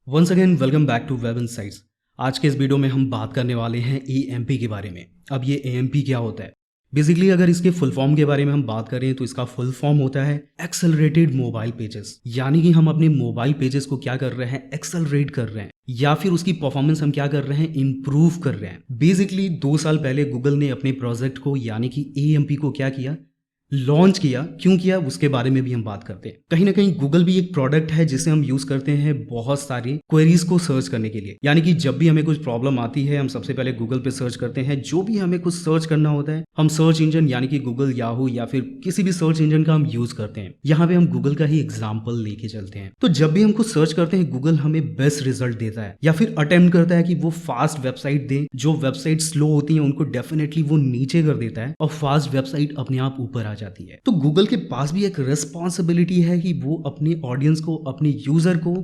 Once again welcome back to Web Insights. आज के इस वीडियो में हम बात करने वाले हैं AMP के बारे में। अब ये AMP क्या होता है? बेसिकली अगर इसके फुल फॉर्म के बारे में हम बात करें तो इसका फुल फॉर्म होता है एक्सेलरेटेड मोबाइल पेजेस। यानी कि हम अपने मोबाइल पेजेस को क्या कर रहे हैं, एक्सेलरेट कर रहे हैं, या फिर उसकी परफॉर्मेंस हम क्या कर रहे हैं, इंप्रूव कर रहे हैं। बेसिकली 2 साल पहले गूगल ने अपने प्रोजेक्ट को यानी कि AMP को क्या किया, लॉन्च किया। क्यों किया उसके बारे में भी हम बात करते हैं। कहीं ना कहीं गूगल भी एक प्रोडक्ट है जिसे हम यूज करते हैं बहुत सारी क्वेरीज को सर्च करने के लिए। यानी कि जब भी हमें कुछ प्रॉब्लम आती है हम सबसे पहले गूगल पे सर्च करते हैं। जो भी हमें कुछ सर्च करना होता है हम सर्च इंजन यानी कि गूगल, याहू या फिर किसी भी सर्च इंजन का हम यूज करते हैं। यहाँ पे हम गूगल का ही एग्जाम्पल लेके चलते हैं। तो जब भी हम कुछ सर्च करते हैं गूगल हमें बेस्ट रिजल्ट देता है या फिर अटेम्प्ट करता है कि वो फास्ट वेबसाइट दे। जो वेबसाइट स्लो होती है उनको डेफिनेटली वो नीचे कर देता है और फास्ट वेबसाइट अपने आप ऊपर आ जाती है। तो गूगल के पास भी एक रिस्पॉन्सिबिलिटी है कि वो अपने ऑडियंस को, अपने यूजर को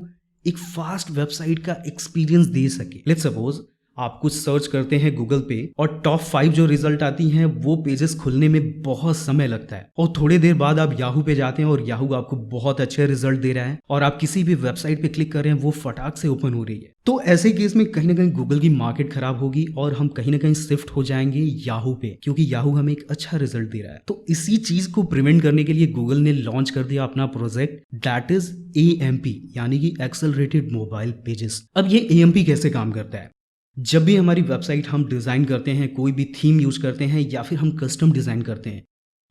एक फास्ट वेबसाइट का एक्सपीरियंस दे सके। लेट्स सपोज आप कुछ सर्च करते हैं गूगल पे और टॉप 5 जो रिजल्ट आती हैं वो पेजेस खुलने में बहुत समय लगता है, और थोड़ी देर बाद आप याहू पे जाते हैं और याहू आपको बहुत अच्छे रिजल्ट दे रहा है, और आप किसी भी वेबसाइट पे क्लिक कर रहे हैं वो फटाक से ओपन हो रही है। तो ऐसे केस में कहीं ना कहीं गूगल की मार्केट खराब होगी और हम कहीं ना कहीं शिफ्ट हो जाएंगे याहू पे, क्योंकि याहू हमें एक अच्छा रिजल्ट दे रहा है। तो इसी चीज को प्रिवेंट करने के लिए गूगल ने लॉन्च कर दिया अपना प्रोजेक्ट, दैट इज AMP यानी कि एक्सेलरेटेड मोबाइल पेजेस। अब ये AMP कैसे काम करता है? जब भी हमारी वेबसाइट हम डिज़ाइन करते हैं, कोई भी थीम यूज करते हैं या फिर हम कस्टम डिज़ाइन करते हैं,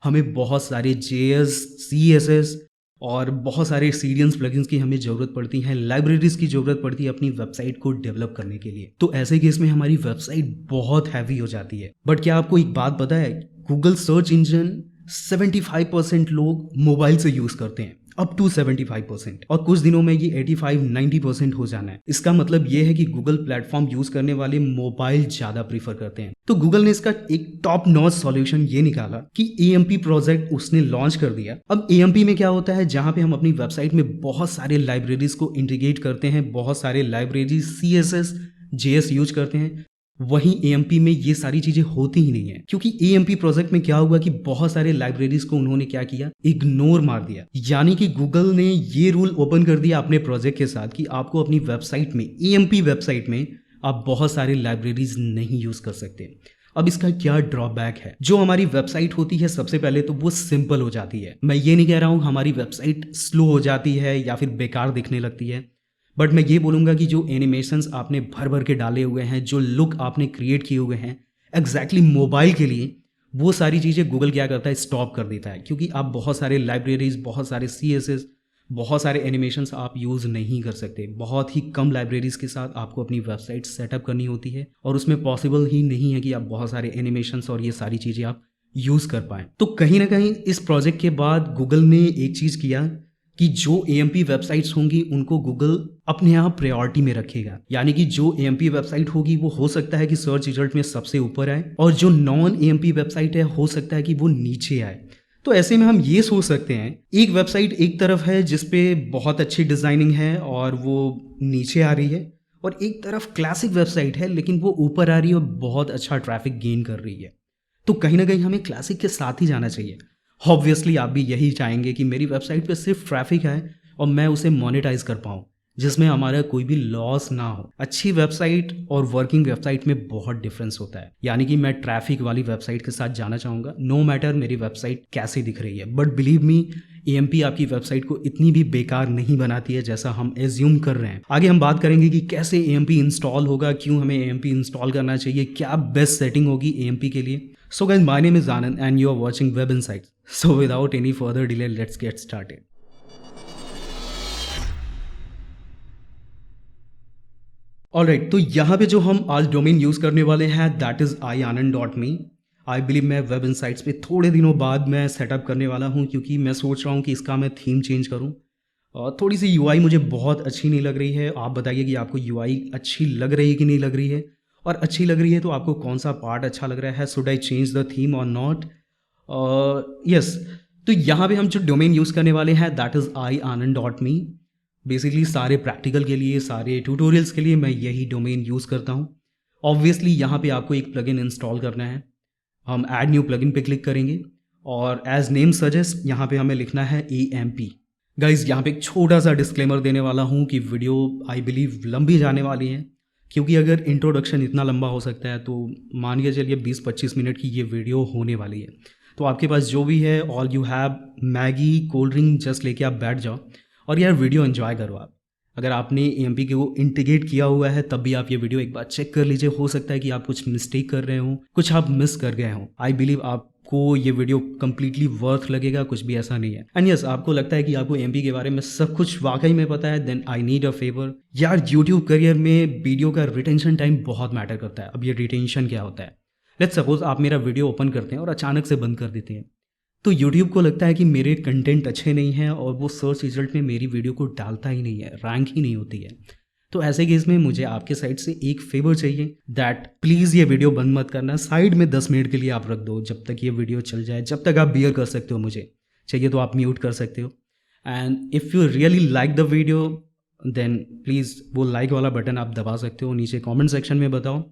हमें बहुत सारे JS, CSS और बहुत सारे सीडियंस प्लगइन्स की हमें ज़रूरत पड़ती है, लाइब्रेरीज की ज़रूरत पड़ती है अपनी वेबसाइट को डेवलप करने के लिए। तो ऐसे केस में हमारी वेबसाइट बहुत हैवी हो जाती है। बट क्या आपको एक बात पता है, गूगल सर्च इंजन 75% लोग मोबाइल से यूज़ करते हैं, अप टू 75%, और कुछ दिनों में ये 85-90% हो जाना है। इसका मतलब ये है कि गूगल प्लेटफॉर्म यूज करने वाले मोबाइल ज्यादा प्रीफर करते हैं। तो गूगल ने इसका एक टॉप नॉच सॉल्यूशन ये निकाला कि AMP प्रोजेक्ट उसने लॉन्च कर दिया। अब AMP में क्या होता है, जहां पे हम अपनी वेबसाइट में बहुत सारे लाइब्रेरीज को इंटीग्रेट करते हैं, बहुत सारे लाइब्रेरीज CSS, JS यूज करते हैं, वहीं AMP में ये सारी चीजें होती ही नहीं है। क्योंकि AMP प्रोजेक्ट में क्या हुआ कि बहुत सारे लाइब्रेरीज को उन्होंने क्या किया, इग्नोर मार दिया। यानी कि गूगल ने ये रूल ओपन कर दिया अपने प्रोजेक्ट के साथ कि आपको अपनी वेबसाइट में, AMP वेबसाइट में आप बहुत सारे लाइब्रेरीज नहीं यूज कर सकते। अब इसका क्या ड्रॉबैक है? जो हमारी वेबसाइट होती है सबसे पहले तो वो सिंपल हो जाती है। मैं ये नहीं कह रहा हूं हमारी वेबसाइट स्लो हो जाती है या फिर बेकार दिखने लगती है, बट मैं ये बोलूँगा कि जो एनिमेशंस आपने भर भर के डाले हुए हैं, जो लुक आपने क्रिएट किए हुए हैं एग्जैक्टली मोबाइल के लिए, वो सारी चीज़ें गूगल क्या करता है, स्टॉप कर देता है। क्योंकि आप बहुत सारे लाइब्रेरीज, बहुत सारे CSS, बहुत सारे एनिमेशंस आप यूज़ नहीं कर सकते। बहुत ही कम लाइब्रेरीज के साथ आपको अपनी वेबसाइट सेटअप करनी होती है, और उसमें पॉसिबल ही नहीं है कि आप बहुत सारे एनिमेशंस और ये सारी चीज़ें आप यूज़ कर पाएँ। तो कहीं ना कहीं इस प्रोजेक्ट के बाद गूगल ने एक चीज़ किया कि जो AMP वेबसाइट्स होंगी उनको गूगल अपने आप प्रायोरिटी में रखेगा। यानी कि जो AMP वेबसाइट होगी वो हो सकता है कि सर्च रिजल्ट में सबसे ऊपर आए, और जो नॉन AMP वेबसाइट है हो सकता है कि वो नीचे आए। तो ऐसे में हम ये सोच सकते हैं, एक वेबसाइट एक तरफ है जिसपे बहुत अच्छी डिजाइनिंग है और वो नीचे आ रही है, और एक तरफ क्लासिक वेबसाइट है लेकिन वो ऊपर आ रही है और बहुत अच्छा ट्रैफिक गेन कर रही है। तो कहीं ना कहीं हमें क्लासिक के साथ ही जाना चाहिए। ऑब्वियसली आप भी यही चाहेंगे कि मेरी वेबसाइट पे सिर्फ ट्रैफिक है और मैं उसे मोनेटाइज कर पाऊँ, जिसमें हमारा कोई भी लॉस ना हो। अच्छी वेबसाइट और वर्किंग वेबसाइट में बहुत डिफरेंस होता है। यानी कि मैं ट्रैफिक वाली वेबसाइट के साथ जाना चाहूँगा, नो मैटर मेरी वेबसाइट कैसी दिख रही है। बट बिलीव मी, AMP आपकी वेबसाइट को इतनी भी बेकार नहीं बनाती है जैसा हम एज्यूम कर रहे हैं। आगे हम बात करेंगे कि कैसे AMP इंस्टॉल होगा, क्यों हमें AMP इंस्टॉल करना चाहिए, क्या बेस्ट सेटिंग होगी AMP के लिए। So guys, my name is Anand and you are watching Web Insights. So without any further delay, let's get started. Alright, तो यहाँ पे जो हम आज डोमेन यूज करने वाले हैं that is ianand.me. I believe मैं Web Insights पे थोड़े दिनों बाद मैं सेटअप करने वाला हूँ, क्योंकि मैं सोच रहा हूँ कि इसका मैं थीम चेंज करूँ। और थोड़ी सी UI मुझे बहुत अच्छी नहीं लग रही है। आप बताइए कि आपको UI अच्छी लग रही है कि नहीं लग रही है, और अच्छी लग रही है तो आपको कौन सा पार्ट अच्छा लग रहा है, should I change the theme और नॉट। यस, तो यहाँ पे हम जो डोमेन यूज़ करने वाले हैं दैट इज़ ianand.me। बेसिकली सारे प्रैक्टिकल के लिए, सारे ट्यूटोरियल्स के लिए मैं यही डोमेन यूज़ करता हूँ। ऑब्वियसली यहाँ पे आपको एक प्लगइन इंस्टॉल करना है। हम ऐड न्यू प्लगइन पे क्लिक करेंगे और एज नेम सजेस्ट यहाँ पे हमें लिखना है AMP। गाइज यहाँ पे एक छोटा सा डिस्क्लेमर देने वाला हूँ कि वीडियो आई बिलीव लंबी जाने वाली है, क्योंकि अगर इंट्रोडक्शन इतना लंबा हो सकता है तो मान के चलिए 20-25 मिनट की ये वीडियो होने वाली है। तो आपके पास जो भी है, all you have Maggi cold drink just लेके आप बैठ जाओ और यार वीडियो एंजॉय करो आप। अगर आपने AMP को इंटीग्रेट किया हुआ है तब भी आप ये वीडियो एक बार चेक कर लीजिए। हो सकता है कि आप कुछ मिस्टेक कर रहे हो, कुछ आप मिस कर गए हो। आई बिलीव आपको ये वीडियो कंप्लीटली वर्थ लगेगा, कुछ भी ऐसा नहीं है। एंड यस, आपको लगता है कि आपको AMP के बारे में सब कुछ वाकई में पता है, then I need a favour. यार यूट्यूब करियर में वीडियो का रिटेंशन टाइम बहुत मैटर करता है। अब ये रिटेंशन क्या होता है? लेट्स सपोज आप मेरा वीडियो ओपन करते हैं और अचानक से बंद कर देते हैं, तो YouTube को लगता है कि मेरे कंटेंट अच्छे नहीं हैं और वो सर्च रिजल्ट में मेरी वीडियो को डालता ही नहीं है, रैंक ही नहीं होती है। तो ऐसे केस में मुझे आपके साइड से एक फेवर चाहिए, दैट प्लीज़ ये वीडियो बंद मत करना, साइड में 10 मिनट के लिए आप रख दो जब तक ये वीडियो चल जाए, जब तक आप बियर कर सकते हो। मुझे चाहिए तो आप म्यूट कर सकते हो। And if you really like the video then please वो लाइक वाला बटन आप दबा सकते हो, नीचे कॉमेंट सेक्शन में बताओ।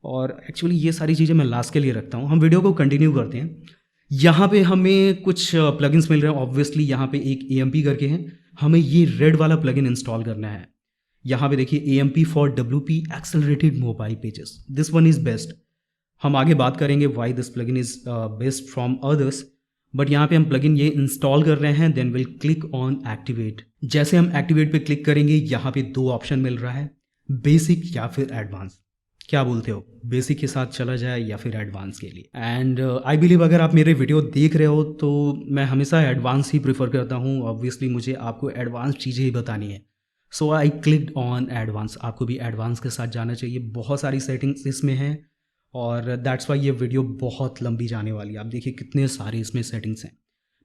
और एक्चुअली ये सारी चीज़ें मैं लास्ट के लिए रखता हूँ। हम वीडियो को कंटिन्यू करते हैं। यहाँ पे हमें कुछ प्लगइन्स मिल रहे हैं। ऑब्वियसली यहाँ पे एक AMP करके है, हमें ये रेड वाला प्लगइन इंस्टॉल करना है। यहाँ पे देखिए AMP for WP accelerated mobile pages, this one is best. हम आगे बात करेंगे why this plugin is best from others, but यहाँ पे हम प्लगइन ये इंस्टॉल कर रहे हैं। Then will click on activate. जैसे हम एक्टिवेट पे क्लिक करेंगे, यहाँ पे 2 ऑप्शन मिल रहा है, बेसिक या फिर एडवांस। क्या बोलते हो, बेसिक के साथ चला जाए या फिर एडवांस के लिए? एंड आई बिलीव अगर आप मेरे वीडियो देख रहे हो तो मैं हमेशा एडवांस ही प्रेफर करता हूँ। ऑब्वियसली मुझे आपको एडवांस चीज़ें ही बतानी है, सो आई क्लिक्ड ऑन एडवांस। आपको भी एडवांस के साथ जाना चाहिए। बहुत सारी सेटिंग्स इसमें हैं और दैट्स वाई ये वीडियो बहुत लंबी जाने वाली है। आप देखिए कितने सारे इसमें सेटिंग्स हैं,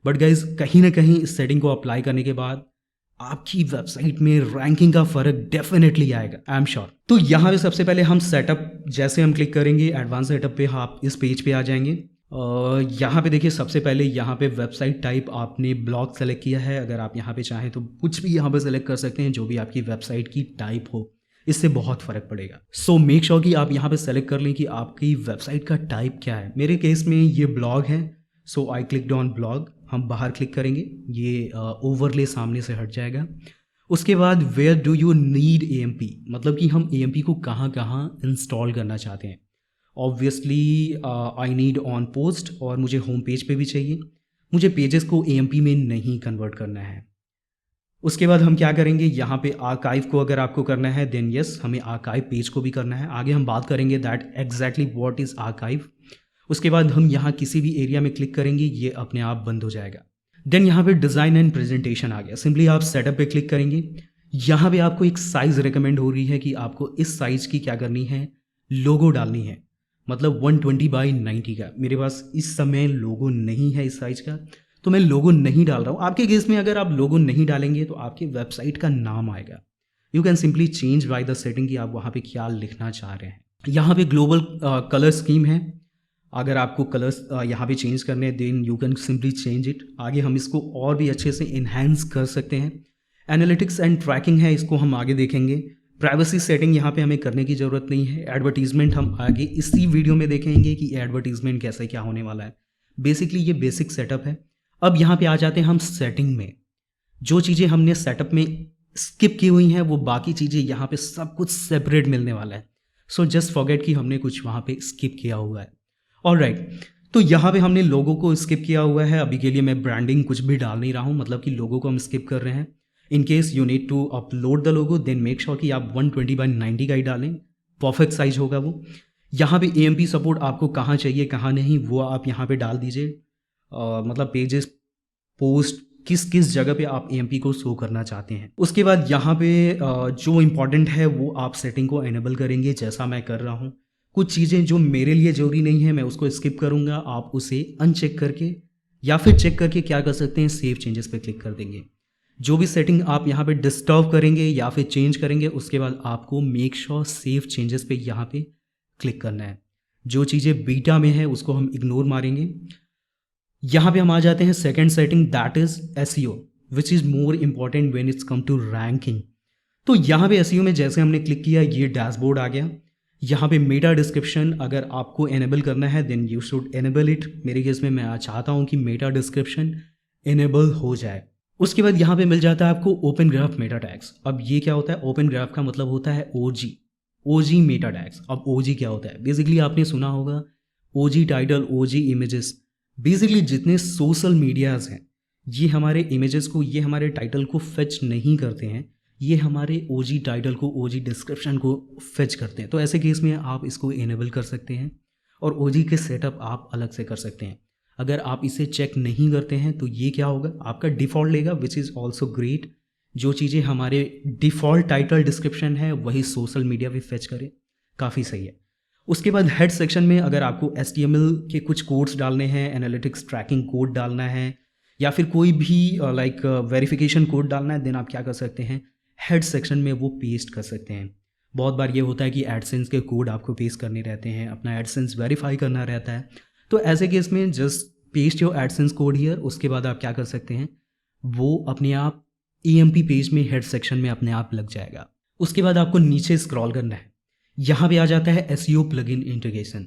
बट गाइज कहीं ना कहीं इस सेटिंग को अप्लाई करने के बाद आपकी वेबसाइट में रैंकिंग का फर्क डेफिनेटली आएगा, आई एम श्योर। तो यहाँ पे सबसे पहले हम सेटअप, जैसे हम क्लिक करेंगे एडवांस सेटअप पे, आप इस पेज पे आ जाएंगे। यहाँ पे देखिए सबसे पहले यहाँ पे वेबसाइट टाइप आपने ब्लॉग सेलेक्ट किया है। अगर आप यहाँ पे चाहें तो कुछ भी यहाँ पे सेलेक्ट कर सकते हैं, जो भी आपकी वेबसाइट की टाइप हो, इससे बहुत फ़र्क पड़ेगा। सो मेक श्योर कि आप यहाँ पे सेलेक्ट कर लें कि आपकी वेबसाइट का टाइप क्या है। मेरे केस में ये ब्लॉग है, सो आई क्लिक्ड ऑन ब्लॉग। हम बाहर क्लिक करेंगे, ये ओवरले सामने से हट जाएगा। उसके बाद where do you need AMP, मतलब कि हम AMP को कहाँ कहाँ इंस्टॉल करना चाहते हैं। Obviously I need on post, और मुझे होम पेज पे भी चाहिए। मुझे पेजेस को AMP में नहीं कन्वर्ट करना है। उसके बाद हम क्या करेंगे, यहाँ पे आर्काइव को अगर आपको करना है देन यस, हमें आर्काइव पेज को भी करना है। आगे हम बात करेंगे that exactly what is archive. उसके बाद हम यहाँ किसी भी एरिया में क्लिक करेंगे, ये अपने आप बंद हो जाएगा। देन यहाँ पे डिज़ाइन एंड प्रेजेंटेशन आ गया। सिंपली आप सेटअप पे क्लिक करेंगे। यहाँ पे आपको एक साइज़ रिकमेंड हो रही है कि आपको इस साइज़ की क्या करनी है, लोगो डालनी है, मतलब 120x90 का। मेरे पास इस समय लोगो नहीं है इस साइज़ का, तो मैं लोगो नहीं डाल रहा हूँ। आपके केस में अगर आप लोगो नहीं डालेंगे तो आपकी वेबसाइट का नाम आएगा। You can simply change by the setting कि आप वहाँ पे क्या लिखना चाह रहे हैं। यहाँ पे ग्लोबल कलर स्कीम है। अगर आपको कलर्स यहाँ पे चेंज करने हैं then you can simply change it. आगे हम इसको और भी अच्छे से इन्हेंस कर सकते हैं। एनालिटिक्स एंड ट्रैकिंग है, इसको हम आगे देखेंगे। प्राइवेसी सेटिंग यहाँ पे हमें करने की ज़रूरत नहीं है। एडवर्टीजमेंट हम आगे इसी वीडियो में देखेंगे कि एडवर्टीजमेंट कैसे क्या होने वाला है। बेसिकली ये बेसिक सेटअप है। अब यहाँ पे आ जाते हैं हम सेटिंग में। जो चीज़ें हमने सेटअप में स्किप की हुई हैं वो बाकी चीज़ें यहाँ पे सब कुछ सेपरेट मिलने वाला है। सो जस्ट फॉरगेट कि हमने कुछ वहाँ पे स्किप किया हुआ है। ऑलराइट, तो यहाँ पे हमने लोगो को स्किप किया हुआ है। अभी के लिए मैं ब्रांडिंग कुछ भी डाल नहीं रहा हूँ, मतलब कि लोगो को हम स्किप कर रहे हैं। In case you need to upload the logo then make sure कि आप 120x90 का ही डालें, परफेक्ट साइज होगा वो। यहाँ पे AMP सपोर्ट आपको कहाँ चाहिए कहाँ नहीं वो आप यहाँ पे डाल दीजिए। मतलब पेजेस, पोस्ट, किस किस जगह पे आप AMP को शो करना चाहते हैं। उसके बाद यहाँ पे जो इम्पॉर्टेंट है वो आप सेटिंग को एनेबल करेंगे, जैसा मैं कर रहा हूँ। कुछ चीज़ें जो मेरे लिए ज़रूरी नहीं है मैं उसको स्किप करूँगा। आप उसे अनचेक करके या फिर चेक करके क्या कर सकते हैं, सेव चेंजेस पे क्लिक कर देंगे। जो भी सेटिंग आप यहाँ पे डिस्टर्ब करेंगे या फिर चेंज करेंगे उसके बाद आपको मेक श्योर सेव चेंजेस पे यहाँ पे क्लिक करना है। जो चीज़ें बीटा में है उसको हम इग्नोर मारेंगे। यहाँ पे हम आ जाते हैं second setting, that is SEO which is more important when it's come to ranking. तो यहाँ पे SEO में जैसे हमने क्लिक किया ये डैशबोर्ड आ गया। यहाँ पे मेटा डिस्क्रिप्शन अगर आपको एनेबल करना है then you should enable it. मेरे केस में मैं चाहता हूँ कि मेटा डिस्क्रिप्शन एनेबल हो जाए। उसके बाद यहाँ पे मिल जाता है आपको ओपन ग्राफ मेटा टैग्स। अब ये क्या होता है? ओपन ग्राफ का मतलब होता है ओजी मेटा टैग्स। अब ओजी क्या होता है? बेसिकली आपने सुना होगा ओजी टाइटल, ओजी इमेजेस। बेसिकली जितने सोशल मीडियाज हैं ये हमारे इमेजेस को, ये हमारे टाइटल को फेच नहीं करते हैं, ये हमारे ओजी टाइटल को, ओजी डिस्क्रिप्शन को फेच करते हैं। तो ऐसे केस में आप इसको इनेबल कर सकते हैं और ओजी के सेटअप आप अलग से कर सकते हैं। अगर आप इसे चेक नहीं करते हैं तो ये क्या होगा? आपका डिफ़ॉल्ट लेगा, विच इज़ ऑल्सो ग्रेट। जो चीज़ें हमारे डिफ़ॉल्ट टाइटल डिस्क्रिप्शन है वही सोशल मीडिया पे फेच करे, काफ़ी सही है। उसके बाद हेड सेक्शन में अगर आपको HTML के कुछ कोड्स डालने हैं, एनालिटिक्स ट्रैकिंग कोड डालना है या फिर कोई भी लाइक वेरिफिकेशन कोड डालना है, देन आप क्या कर सकते हैं? हेड सेक्शन में वो पेस्ट कर सकते हैं। बहुत बार ये होता है कि एडसेंस के कोड आपको पेस्ट करने रहते हैं, अपना एडसेंस वेरीफाई करना रहता है। तो ऐसे केस में just paste your AdSense code here. उसके बाद आप क्या कर सकते हैं? वो अपने आप EMP पेज में हेड सेक्शन में अपने आप लग जाएगा। उसके बाद आपको नीचे स्क्रॉल करना है, यहाँ पे आ जाता है SEO plugin integration.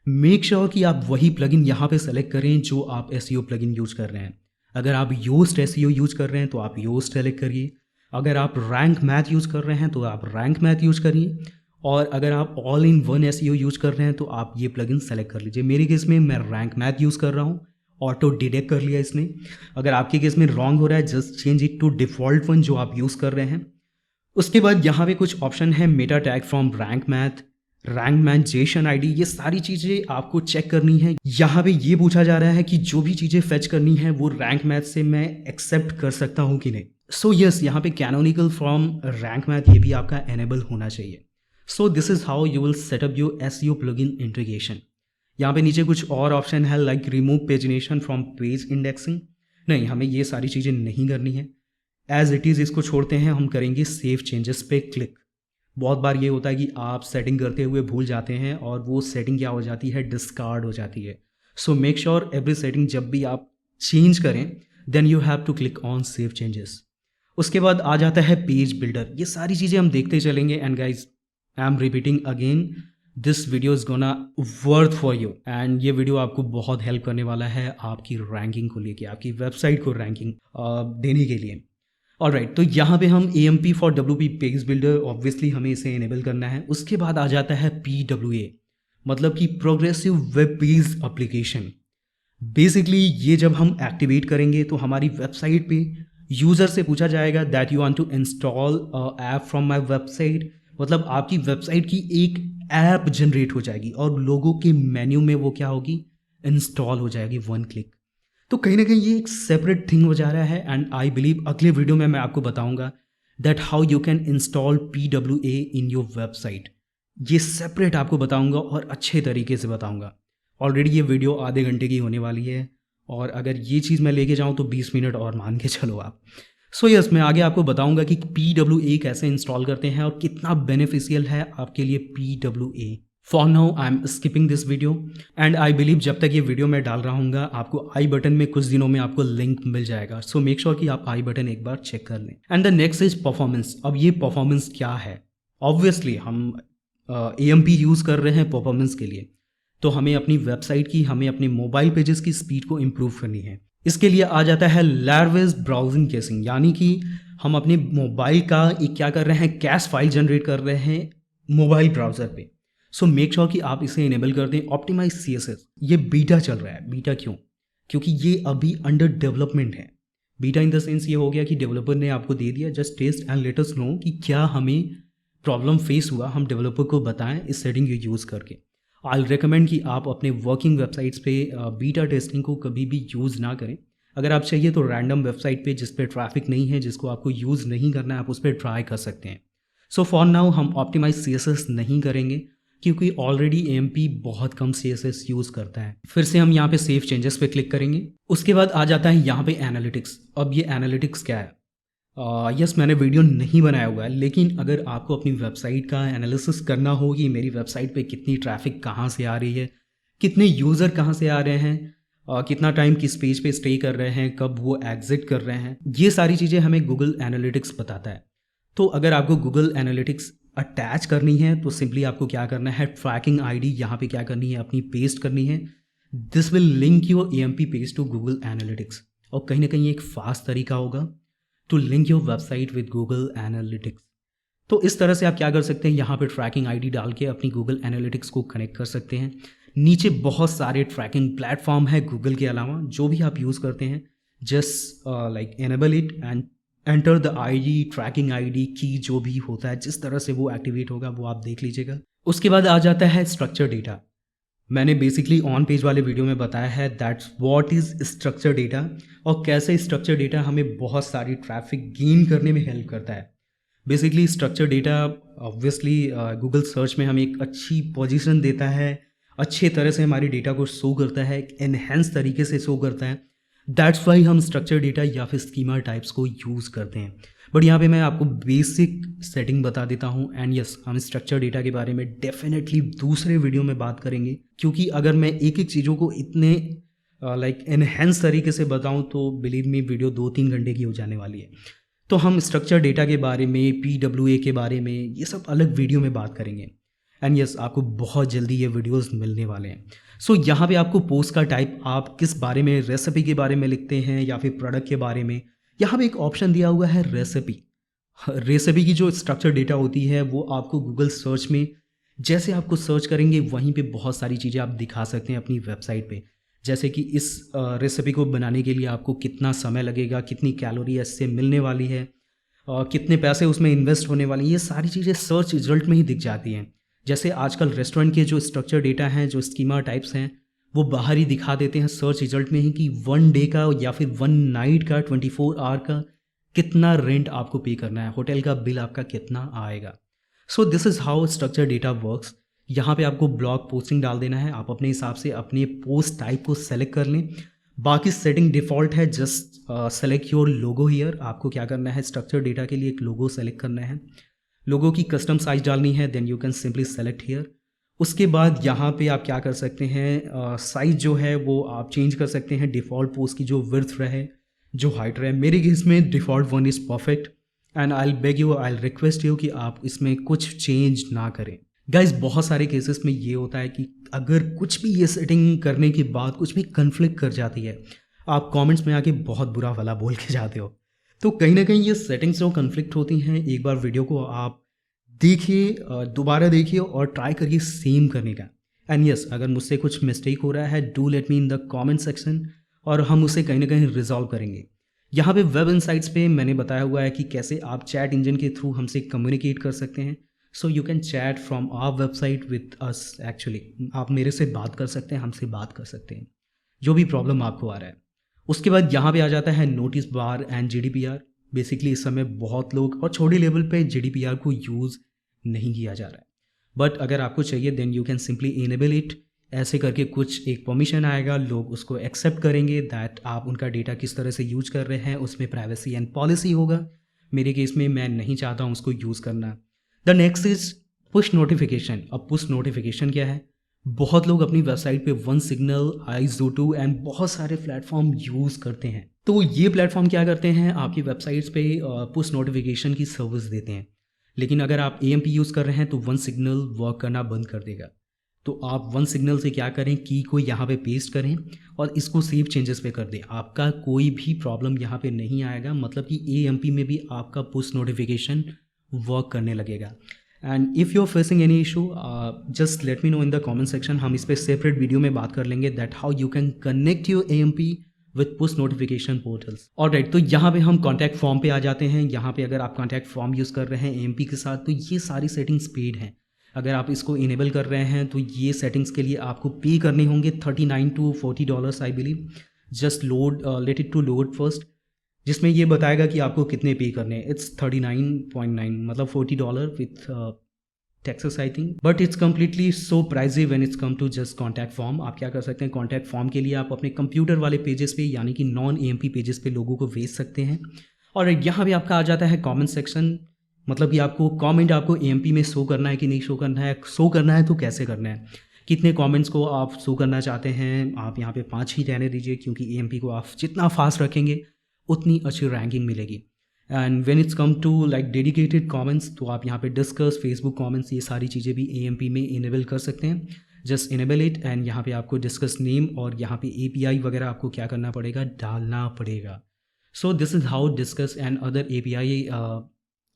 Make sure कि आप वही प्लगइन यहाँ पे सेलेक्ट करें जो आप SEO प्लगइन यूज कर रहे हैं। अगर आप योस्ट SEO यूज कर रहे हैं तो आप योस्ट सेलेक्ट करिए। अगर आप रैंक मैथ यूज कर रहे हैं तो आप रैंक मैथ यूज करिए। और अगर आप all in one SEO use कर रहे हैं तो आप ये प्लगइन सेलेक्ट कर लीजिए। मेरे केस में मैं रैंक मैथ यूज़ कर रहा हूँ, ऑटो डिटेक्ट कर लिया इसने। अगर आपके केस में रॉन्ग हो रहा है, just change it to default one जो आप यूज़ कर रहे हैं। उसके बाद यहाँ पे कुछ ऑप्शन है, meta tag from Rank Math जेशन ID, ये सारी चीज़ें आपको चेक करनी है। यहाँ पे ये पूछा जा रहा है कि जो भी चीज़ें फेच करनी है वो रैंक मैथ से मैं एक्सेप्ट कर सकता हूँ कि नहीं। सो यस, यहाँ पे कैनोनिकल फ्रॉम रैंक मैथ ये भी आपका एनेबल होना चाहिए। So this is how you will set up your SEO plugin integration. यहाँ पे नीचे कुछ और ऑप्शन है like remove pagination from page indexing. नहीं, हमें ये सारी चीज़ें नहीं करनी है, एज इट इज़ इसको छोड़ते हैं। हम करेंगे सेव चेंजेस पे क्लिक। बहुत बार ये होता है कि आप सेटिंग करते हुए भूल जाते हैं और वो सेटिंग क्या हो जाती है? डिस्कार्ड हो जाती है। So make sure every setting जब भी आप चेंज करें then you have to click on save changes. उसके बाद आ जाता है पेज बिल्डर। ये सारी चीज़ें हम देखते चलेंगे। And guys, I am repeating again, this video is gonna worth for you. And ये वीडियो आपको बहुत हेल्प करने वाला है आपकी रैंकिंग को लेके, आपकी वेबसाइट को रैंकिंग देने के लिए। ऑलराइट, तो यहाँ पे हम AMP for WP page builder, obviously हमें इसे इनेबल करना है। उसके बाद आ जाता है PWA, मतलब कि progressive web page application. Basically ये जब हम एक्टिवेट करेंगे तो हमारी वेबसाइट पे यूज़र से पूछा जाएगा that you want to install app from my website. मतलब आपकी वेबसाइट की एक ऐप जनरेट हो जाएगी और लोगों के मेन्यू में वो क्या होगी? इंस्टॉल हो जाएगी, वन क्लिक। तो कहीं ना कहीं ये एक सेपरेट थिंग हो जा रहा है। एंड आई बिलीव अगले वीडियो में मैं आपको बताऊंगा that how you can install PWA in your website. ये सेपरेट आपको बताऊंगा और अच्छे तरीके से बताऊंगा। ऑलरेडी ये वीडियो आधे घंटे की होने वाली है और अगर ये चीज़ मैं लेके जाऊँ तो 20 मिनट और मान के चलो आप। सो यस, मैं आगे आपको बताऊंगा कि PWA कैसे इंस्टॉल करते हैं और कितना बेनिफिशियल है आपके लिए PWA। For now I am skipping this video and I believe जब तक ये वीडियो मैं डाल रहा हूँ आपको आई बटन में कुछ दिनों में आपको लिंक मिल जाएगा। सो मेक श्योर कि आप आई बटन एक बार चेक कर लें। And the next is performance. अब ये परफॉर्मेंस क्या है? ऑब्वियसली हम AMP यूज़ कर रहे हैं परफॉर्मेंस के लिए, तो हमें अपनी वेबसाइट की, हमें अपने मोबाइल पेजेस की स्पीड को इम्प्रूव करनी है। इसके लिए आ जाता है लैरवेज ब्राउजिंग कैसिंग, यानी कि हम अपने मोबाइल का एक क्या कर रहे हैं? कैश फाइल जनरेट कर रहे हैं मोबाइल ब्राउज़र पे। सो मेक श्योर कि आप इसे इनेबल कर दें। ऑप्टिमाइज CSS, ये बीटा चल रहा है। बीटा क्यों? क्योंकि ये अभी अंडर डेवलपमेंट है। बीटा इन द सेंस ये हो गया कि डेवलपर ने आपको दे दिया, just test and let us know कि क्या हमें प्रॉब्लम फेस हुआ, हम डेवलपर को बताएं इस सेटिंग को यूज़ करके। आई रिकमेंड कि आप अपने वर्किंग वेबसाइट्स पे बीटा टेस्टिंग को कभी भी यूज़ ना करें। अगर आप चाहिए तो रैंडम वेबसाइट पे जिस पे ट्रैफिक नहीं है, जिसको आपको यूज़ नहीं करना है, आप उस पर ट्राई कर सकते हैं। सो फॉर नाउ हम ऑप्टिमाइज CSS नहीं करेंगे क्योंकि ऑलरेडी AMP बहुत कम CSS यूज़ करता है। फिर से हम यहाँ पे सेव चेंजेस पे क्लिक करेंगे। उसके बाद आ जाता है यहाँ पे एनालिटिक्स। अब ये एनालिटिक्स क्या है? यस, मैंने वीडियो नहीं बनाया हुआ है, लेकिन अगर आपको अपनी वेबसाइट का एनालिसिस करना हो कि मेरी वेबसाइट पे कितनी ट्रैफिक कहाँ से आ रही है, कितने यूज़र कहाँ से आ रहे हैं, कितना टाइम किस पेज पे स्टे कर रहे हैं, कब वो एग्जिट कर रहे हैं, ये सारी चीज़ें हमें गूगल एनालिटिक्स बताता है। तो अगर आपको गूगल एनालिटिक्स अटैच करनी है तो सिंपली आपको क्या करना है? ट्रैकिंग ID यहाँ पे क्या करनी है? अपनी पेस्ट करनी है। This will link your AMP page to Google Analytics. और कहीं ना कहीं एक फास्ट तरीका होगा to link your website with Google Analytics. तो इस तरह से आप क्या कर सकते हैं, यहाँ पे ट्रैकिंग आईडी डाल के अपनी गूगल एनालिटिक्स को कनेक्ट कर सकते हैं। नीचे बहुत सारे ट्रैकिंग प्लेटफॉर्म है गूगल के अलावा, जो भी आप यूज़ करते हैं just like enable it and enter the ID, tracking ID की जो भी होता है, जिस तरह से वो एक्टिवेट होगा वो आप देख लीजिएगा। उसके बाद आ जाता है स्ट्रक्चर डेटा। मैंने बेसिकली ऑन पेज वाले वीडियो में बताया है that's what is structure data और कैसे स्ट्रक्चर डेटा हमें बहुत सारी ट्रैफिक गेन करने में हेल्प करता है। Basically structure data obviously Google search में हमें एक अच्छी पोजीशन देता है, अच्छे तरह से हमारी डेटा को शो करता है, एक एनहेंस तरीके से शो करता है। दैट्स वाई हम स्ट्रक्चर डेटा या फिर स्कीमा टाइप्स को यूज़ करते हैं। बट यहाँ पे मैं आपको बेसिक सेटिंग बता देता हूँ एंड यस, हम स्ट्रक्चर डेटा के बारे में डेफिनेटली दूसरे वीडियो में बात करेंगे, क्योंकि अगर मैं एक एक चीज़ों को इतने लाइक एनहेंस तरीके से बताऊँ तो बिलीव मी वीडियो 2-3 घंटे की हो जाने वाली है। तो हम स्ट्रक्चर डेटा के बारे में, PWA के बारे में, ये सब अलग वीडियो में बात करेंगे। एंड यस, आपको बहुत जल्दी ये वीडियोस मिलने वाले हैं। सो यहाँ पे आपको पोस्ट का टाइप, आप किस बारे में, रेसिपी के बारे में लिखते हैं या फिर प्रोडक्ट के बारे में, यहाँ पे एक ऑप्शन दिया हुआ है रेसिपी। रेसिपी की जो स्ट्रक्चर डेटा होती है वो आपको गूगल सर्च में जैसे आपको सर्च करेंगे वहीं पे बहुत सारी चीज़ें आप दिखा सकते हैं अपनी वेबसाइट पे। जैसे कि इस रेसिपी को बनाने के लिए आपको कितना समय लगेगा, कितनी कैलोरी इससे मिलने वाली है, कितने पैसे उसमें इन्वेस्ट होने वाले हैं, ये सारी चीज़ें सर्च रिजल्ट में ही दिख जाती हैं। जैसे आजकल रेस्टोरेंट के जो स्ट्रक्चर डेटा हैं, जो स्कीमा टाइप्स हैं, वो बाहर ही दिखा देते हैं सर्च रिजल्ट में ही कि 1 डे का या फिर 1 नाइट का 24 आवर का कितना रेंट आपको पे करना है, होटल का बिल आपका कितना आएगा। So this is how structure data works. यहाँ पे आपको ब्लॉग पोस्टिंग डाल देना है, आप अपने हिसाब से अपने पोस्ट टाइप को सेलेक्ट कर लें। बाकी सेटिंग डिफ़ॉल्ट है, just select your logo here. आपको क्या करना है, स्ट्रक्चर डेटा के लिए एक लोगो सेलेक्ट करना है, लोगो की कस्टम साइज डालनी है, then you can simply select here. उसके बाद यहाँ पे आप क्या कर सकते हैं, साइज जो है वो आप चेंज कर सकते हैं। डिफ़ॉल्ट पोस्ट की जो विड्थ रहे, जो हाइट रहे, मेरे केस में default 1 is perfect and I beg you, I request you कि आप इसमें कुछ चेंज ना करें। गाइज, बहुत सारे केसेस में ये होता है कि अगर कुछ भी ये सेटिंग करने के बाद कुछ भी कन्फ्लिक्ट कर जाती है, आप कमेंट्स में आके बहुत बुरा वाला बोल के जाते हो। तो कहीं ना कहीं ये सेटिंग्स जो कन्फ्लिक्ट होती हैं, एक बार वीडियो को आप देखिए, दोबारा देखिए और ट्राई करिए सेम करने का। एंड यस, अगर मुझसे कुछ मिस्टेक हो रहा है, do let me in the comment section और हम उसे कहीं ना कहीं रिजॉल्व करेंगे। यहाँ पे वेब इनसाइट्स पे मैंने बताया हुआ है कि कैसे आप चैट इंजन के थ्रू हमसे कम्युनिकेट कर सकते हैं। So you can chat from our website with us. Actually आप मेरे से बात कर सकते हैं, हमसे बात कर सकते हैं, जो भी प्रॉब्लम आपको आ रहा है। उसके बाद यहाँ पे आ जाता है notice bar and GDPR। Basically इस समय बहुत लोग और छोटे लेवल पे GDPR को यूज़ नहीं किया जा रहा है, बट अगर आपको चाहिए then you can simply enable it. ऐसे करके कुछ एक परमिशन आएगा, लोग उसको एक्सेप्ट करेंगे दैट आप उनका डेटा किस तरह से यूज कर रहे हैं, उसमें प्राइवेसी एंड पॉलिसी होगा। मेरे केस में मैं नहीं चाहता हूँ उसको यूज़ करना। The next is push notification. अब पुश नोटिफिकेशन क्या है, बहुत लोग अपनी वेबसाइट पे वन सिग्नल, iZoto एंड बहुत सारे प्लेटफॉर्म यूज़ करते हैं। तो ये प्लेटफॉर्म क्या करते हैं, आपकी वेबसाइट्स पे पुश नोटिफिकेशन की सर्विस देते हैं। लेकिन अगर आप AMP यूज़ कर रहे हैं तो वन सिग्नल वर्क करना बंद कर देगा। तो आप वन सिग्नल से क्या करें, की को यहाँ पे पेस्ट करें और इसको सेव चेंजेस पे कर दें। आपका कोई भी प्रॉब्लम यहाँ पे नहीं आएगा, मतलब कि AMP में भी आपका पुश नोटिफिकेशन वर्क करने लगेगा। And if you are facing any issue, just let me know in the comment section. हम इस पर सेपरेट वीडियो में बात कर लेंगे that how you can connect your AMP with push notification portals. Alright, तो यहाँ पे हम कॉन्टैक्ट फॉर्म पे आ जाते हैं। यहाँ पे अगर आप कॉन्टैक्ट फॉर्म यूज़ कर रहे हैं AMP के साथ तो ये सारी सेटिंग्स पेड हैं। अगर आप इसको इनेबल कर रहे हैं तो ये सेटिंग्स के लिए आपको पे करने होंगे $39 to $40 I believe. Just load, let it to load first, जिसमें ये बताएगा कि आपको कितने पे करने हैं। इट्स 39.9 मतलब $40 with taxes I think, but it's completely so pricey when it's come to just contact form. आप क्या कर सकते हैं, कॉन्टैक्ट फॉर्म के लिए आप अपने कंप्यूटर वाले पेजेस पे यानी कि नॉन AMP पेजेस पे लोगों को भेज सकते हैं। और यहाँ भी आपका आ जाता है कमेंट सेक्शन, मतलब कि आपको कमेंट आपको AMP में शो करना है कि नहीं शो करना है, शो करना है तो कैसे करना है, कितने कमेंट्स को आप शो करना चाहते हैं। आप यहाँ पे 5 ही रहने दीजिए, क्योंकि AMP को आप जितना फास्ट रखेंगे उतनी अच्छी रैंकिंग मिलेगी। And when it's come to like dedicated comments, तो आप यहाँ पे डिस्कस, फेसबुक कमेंट्स, ये सारी चीज़ें भी AMP में इनेबल कर सकते हैं। जस्ट इनेबल इट एंड यहाँ पे आपको डिस्कस नेम और यहाँ पे API वगैरह आपको क्या करना पड़ेगा, डालना पड़ेगा. So this is how discuss and other API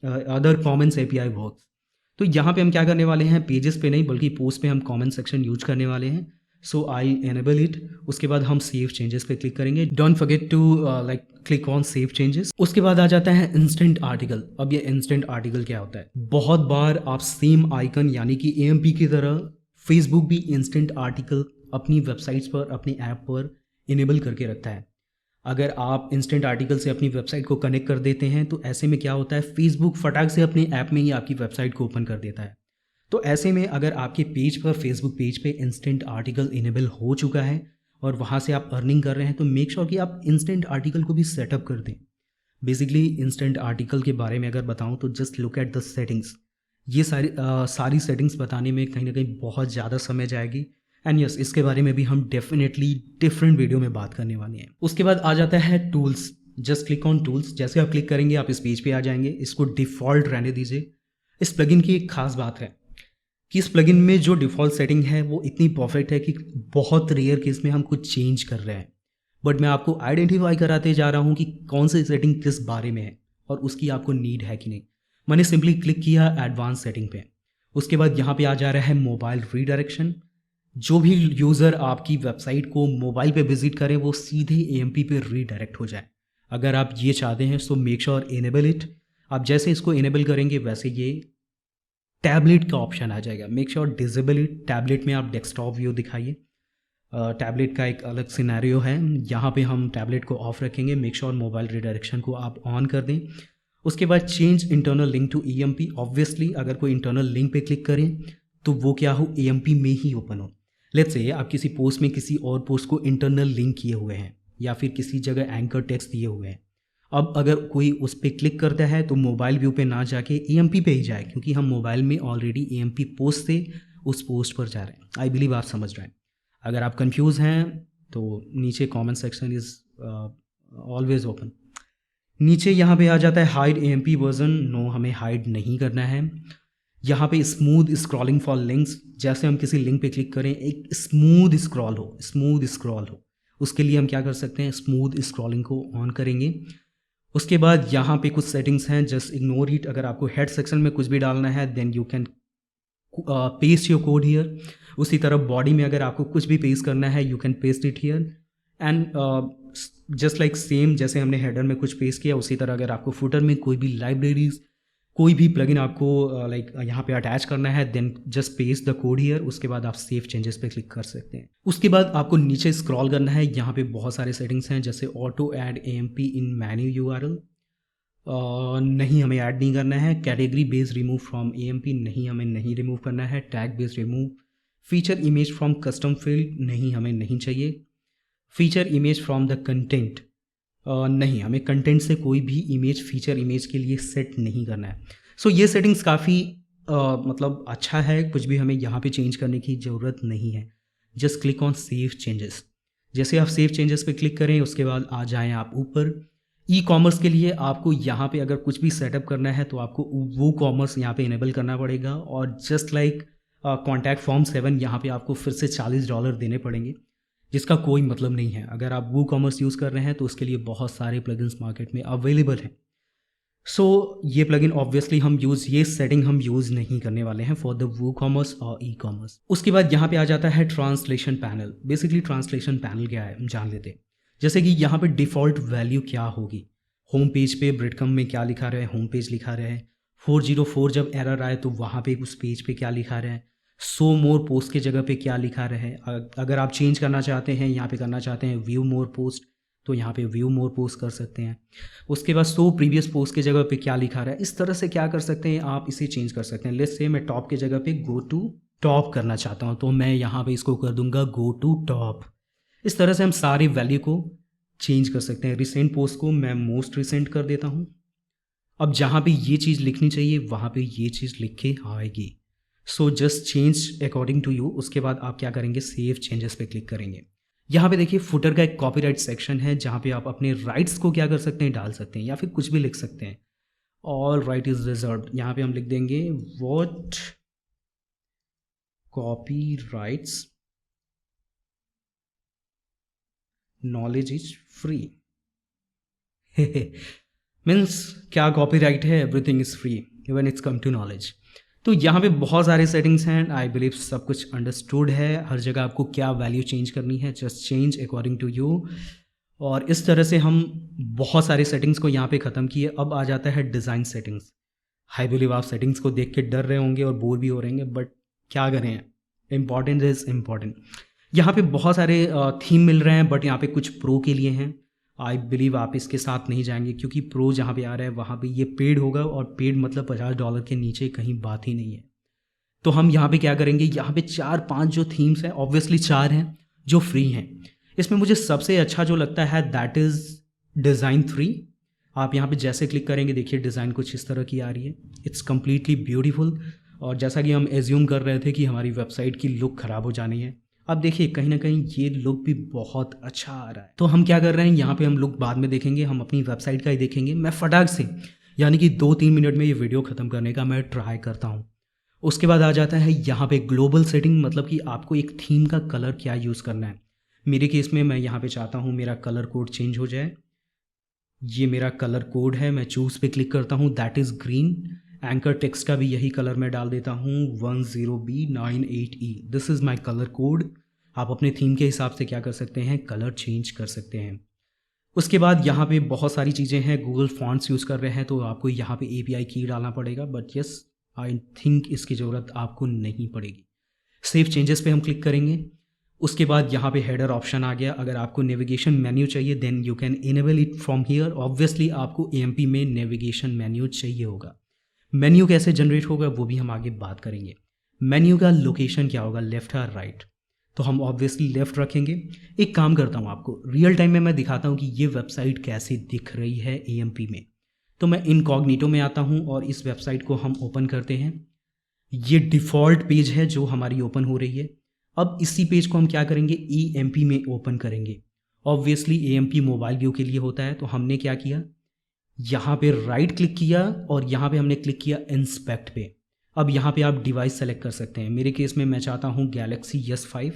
other Commons API works. तो यहाँ पे हम क्या करने वाले हैं, पेजेस पे नहीं बल्कि पोस्ट पे हम कॉमन सेक्शन यूज करने वाले हैं. So I enable it. उसके बाद हम सेव चेंजेस पे क्लिक करेंगे. Don't forget to like click on save changes. उसके बाद आ जाता है इंस्टेंट आर्टिकल. अब ये इंस्टेंट आर्टिकल क्या होता है, बहुत बार आप सेम आइकन यानी कि AMP की तरह फेसबुक भी इंस्टेंट आर्टिकल अपनी वेबसाइट्स पर, अपनी ऐप पर इनेबल करके रखता है. अगर आप इंस्टेंट आर्टिकल से अपनी वेबसाइट को कनेक्ट कर देते हैं तो ऐसे में क्या होता है, फेसबुक फटाक से अपने ऐप में ही आपकी वेबसाइट को ओपन कर देता है. तो ऐसे में अगर आपके पेज पर, फेसबुक पेज पे इंस्टेंट आर्टिकल इनेबल हो चुका है और वहाँ से आप अर्निंग कर रहे हैं, तो मेक श्योर कि आप इंस्टेंट आर्टिकल को भी सेटअप कर दें. बेसिकली इंस्टेंट आर्टिकल के बारे में अगर बताऊँ तो just look at the settings. ये सारी सेटिंग्स बताने में कहीं ना कहीं बहुत ज़्यादा समय जाएगी. एंड यस, इसके बारे में भी हम डेफिनेटली डिफरेंट वीडियो में बात करने वाले हैं. उसके बाद आ जाता है tools. Just click on tools. जैसे आप क्लिक करेंगे आप इस पेज पे आ जाएंगे. इसको डिफ़ॉल्ट रहने दीजिए. इस प्लगइन की एक खास बात है कि इस प्लगइन में जो डिफ़ॉल्ट सेटिंग है वो इतनी परफेक्ट है कि बहुत रेयर केस में हम कुछ चेंज कर रहे हैं. बट मैं आपको आइडेंटिफाई कराते जा रहा हूँ कि कौन सी सेटिंग किस बारे में है और उसकी आपको नीड है कि नहीं. मैंने सिंपली क्लिक किया एडवांस सेटिंग पे. उसके बाद यहाँ पे आ जा रहा है मोबाइल रीडायरेक्शन. जो भी यूज़र आपकी वेबसाइट को मोबाइल पे विजिट करे वो सीधे AMP पे रीडायरेक्ट हो जाए. अगर आप ये चाहते हैं सो मेक श्योर इनेबल इट. आप जैसे इसको इनेबल करेंगे वैसे ये टैबलेट का ऑप्शन आ जाएगा. Make sure disable it. Tablet में आप डेस्कटॉप व्यू दिखाइए. टैबलेट का एक अलग सिनेरियो है, यहाँ पे हम टैबलेट को ऑफ रखेंगे. मेक श्योर मोबाइल रीडायरेक्शन को आप ऑन कर दें. उसके बाद change internal link to AMP. Obviously अगर कोई इंटरनल लिंक पे क्लिक करें तो वो क्या हो, AMP में ही ओपन हो. लेट्स से आप किसी पोस्ट में किसी और पोस्ट को इंटरनल लिंक किए हुए हैं या फिर किसी जगह एंकर टेक्स्ट दिए हुए हैं. अब अगर कोई उस पर क्लिक करता है तो मोबाइल व्यू पे ना जाके AMP पे ही जाए, क्योंकि हम मोबाइल में ऑलरेडी AMP पोस्ट से उस पोस्ट पर जा रहे हैं. आई बिलीव आप समझ रहे हैं. अगर आप कंफ्यूज हैं तो नीचे comment section is always open. नीचे यहाँ पे आ जाता है हाइड AMP वर्जन. नो, हमें हाइड नहीं करना है. यहाँ पे स्मूथ स्क्रॉलिंग फॉर लिंक्स. जैसे हम किसी लिंक पे क्लिक करें एक स्मूथ स्क्रॉल हो. उसके लिए हम क्या कर सकते हैं, स्मूथ स्क्रॉलिंग को ऑन करेंगे. उसके बाद यहाँ पे कुछ सेटिंग्स हैं, जस्ट इग्नोर इट. अगर आपको हेड सेक्शन में कुछ भी डालना है then you can paste your code here. उसी तरह बॉडी में अगर आपको कुछ भी पेस्ट करना है you can paste it here. And just like same जैसे हमने हेडर में कुछ पेस्ट किया उसी तरह अगर आपको फुटर में कोई भी लाइब्रेरीज, कोई भी प्लगइन आपको लाइक यहाँ पे अटैच करना है then just paste the code here. उसके बाद आप सेव चेंजेस पे क्लिक कर सकते हैं. उसके बाद आपको नीचे स्क्रॉल करना है. यहाँ पे बहुत सारे सेटिंग्स हैं जैसे ऑटो ऐड AMP इन मेन्यू URL. नहीं, हमें ऐड नहीं करना है. Category based remove from AMP, नहीं, हमें नहीं रिमूव करना है. Tag based remove. Feature image from custom field, नहीं, हमें नहीं चाहिए. Feature image from the content, नहीं, हमें कंटेंट से कोई भी इमेज फीचर इमेज के लिए सेट नहीं करना है. सो ये सेटिंग्स काफ़ी मतलब अच्छा है. कुछ भी हमें यहाँ पे चेंज करने की ज़रूरत नहीं है. Just click on save changes. जैसे आप सेव चेंजेस पे क्लिक करें उसके बाद आ जाएं आप ऊपर. E-कॉमर्स के लिए आपको यहाँ पे अगर कुछ भी सेटअप करना है तो आपको वो कॉमर्स यहाँ पे इनेबल करना पड़ेगा. और जस्ट लाइक कॉन्टैक्ट फॉर्म 7 यहाँ पे आपको फिर से $40 देने पड़ेंगे, जिसका कोई मतलब नहीं है. अगर आप वो कॉमर्स यूज़ कर रहे हैं तो उसके लिए बहुत सारे प्लगइन्स मार्केट में अवेलेबल हैं. सो ये प्लगइन ऑब्वियसली ये सेटिंग हम यूज़ नहीं करने वाले हैं फॉर द वो कॉमर्स और E-कॉमर्स. उसके बाद यहाँ पे आ जाता है translation panel. Basically translation panel क्या है जान लेते हैं. जैसे कि यहाँ पे डिफ़ॉल्ट वैल्यू क्या होगी. होम पेज पे ब्रेडकम में क्या लिखा रहा है, होम पेज लिखा रहा है. 404 जब एरर आए तो वहाँ पे उस पेज पे क्या लिखा रहा है. सो मोर पोस्ट के जगह पे क्या लिखा रहा है. अगर आप चेंज करना चाहते हैं, यहाँ पे करना चाहते हैं व्यू मोर पोस्ट, तो यहाँ पे व्यू मोर पोस्ट कर सकते हैं. उसके बाद सो प्रीवियस पोस्ट के जगह पे क्या लिखा रहा है, इस तरह से क्या कर सकते हैं आप इसे चेंज कर सकते हैं. लेट्स से मैं टॉप के जगह पे गो टू टॉप करना चाहता हूँ तो मैं यहाँ पे इसको कर दूंगा गो टू टॉप. इस तरह से हम सारी वैल्यू को चेंज कर सकते हैं. रिसेंट पोस्ट को मैं मोस्ट रिसेंट कर देता हूँ. अब जहाँ पे ये चीज़ लिखनी चाहिए वहाँ पे ये चीज़ लिख के आएगी. So just change according to you. उसके बाद आप क्या करेंगे, सेव चेंजेस पे क्लिक करेंगे. यहाँ पे देखिए फुटर का एक कॉपीराइट सेक्शन है जहाँ पे आप अपने राइट्स को क्या कर सकते हैं, डाल सकते हैं या फिर कुछ भी लिख सकते हैं. All right is reserved. यहाँ पे हम लिख देंगे what copyrights knowledge is free. Means क्या कॉपीराइट है, everything is free when it's come to knowledge. तो यहाँ पे बहुत सारे सेटिंग्स हैं, आई बिलीव सब कुछ अंडरस्टूड है, हर जगह आपको क्या वैल्यू चेंज करनी है, just change according to you. और इस तरह से हम बहुत सारे सेटिंग्स को यहाँ पे ख़त्म किए। अब आ जाता है डिज़ाइन सेटिंग्स। आई बिलीव आप सेटिंग्स को देख के डर रहे होंगे और बोर भी हो रहे होंगे, बट क्या करें, इम्पॉर्टेंट इज़ इम्पॉर्टेंट। यहाँ पे बहुत सारे थीम मिल रहे हैं, बट यहाँ पे कुछ प्रो के लिए हैं। आई बिलीव आप इसके साथ नहीं जाएंगे, क्योंकि प्रो जहाँ पे आ रहा है वहाँ पे ये पेड होगा, और पेड मतलब $50 के नीचे कहीं बात ही नहीं है। तो हम यहाँ पे क्या करेंगे, यहाँ पे 4-5 जो थीम्स हैं, ऑब्वियसली 4 हैं जो फ्री हैं। इसमें मुझे सबसे अच्छा जो लगता है दैट इज़ डिज़ाइन 3। आप यहाँ पे जैसे क्लिक करेंगे, देखिए डिज़ाइन कुछ इस तरह की आ रही है, इट्स कम्प्लीटली ब्यूटीफुल। और जैसा कि हम एज्यूम कर रहे थे कि हमारी वेबसाइट की लुक ख़राब हो जानी है, अब देखिए कहीं ना कहीं ये लुक भी बहुत अच्छा आ रहा है। तो हम क्या कर रहे हैं, यहाँ पे हम लुक बाद में देखेंगे, हम अपनी वेबसाइट का ही देखेंगे। मैं फटाक से यानी कि 2-3 मिनट में ये वीडियो ख़त्म करने का मैं ट्राई करता हूँ। उसके बाद आ जाता है यहाँ पे ग्लोबल सेटिंग, मतलब कि आपको एक थीम का कलर क्या यूज़ करना है। मेरे केस में मैं यहाँ पे चाहता हूँ मेरा कलर कोड चेंज हो जाए। ये मेरा कलर कोड है, मैं चूज़ पे क्लिक करता हूँ, that is green. Anchor text का भी यही कलर मैं डाल देता हूँ 10B98E। This is my colour code. आप अपने थीम के हिसाब से क्या कर सकते हैं, कलर चेंज कर सकते हैं। उसके बाद यहाँ पे बहुत सारी चीज़ें हैं, गूगल फॉन्ट्स यूज़ कर रहे हैं तो आपको यहाँ पे API की डालना पड़ेगा, बट यस आई थिंक इसकी ज़रूरत आपको नहीं पड़ेगी। सेव चेंजेस पे हम क्लिक करेंगे। उसके बाद यहाँ पे हेडर ऑप्शन आ गया। अगर आपको नेविगेशन मेन्यू चाहिए then you can enable it from here. Obviously आपको AMP में नेविगेशन मेन्यू चाहिए होगा। मेन्यू कैसे जनरेट होगा वो भी हम आगे बात करेंगे। मेन्यू का लोकेशन क्या होगा, लेफ्ट या राइट, तो हम ऑब्वियसली लेफ्ट रखेंगे। एक काम करता हूँ, आपको रियल टाइम में मैं दिखाता हूँ कि ये वेबसाइट कैसे दिख रही है AMP में। तो मैं इनकॉग्निटो में आता हूँ और इस वेबसाइट को हम ओपन करते हैं। ये डिफ़ॉल्ट पेज है जो हमारी ओपन हो रही है। अब इसी पेज को हम क्या करेंगे, AMP में ओपन करेंगे। ऑब्वियसली AMP मोबाइल व्यू के लिए होता है, तो हमने क्या किया, यहाँ पे राइट क्लिक किया और यहाँ पे हमने क्लिक किया इंस्पेक्ट पे। अब यहाँ पे आप डिवाइस सेलेक्ट कर सकते हैं, मेरे केस में मैं चाहता हूँ Galaxy S5।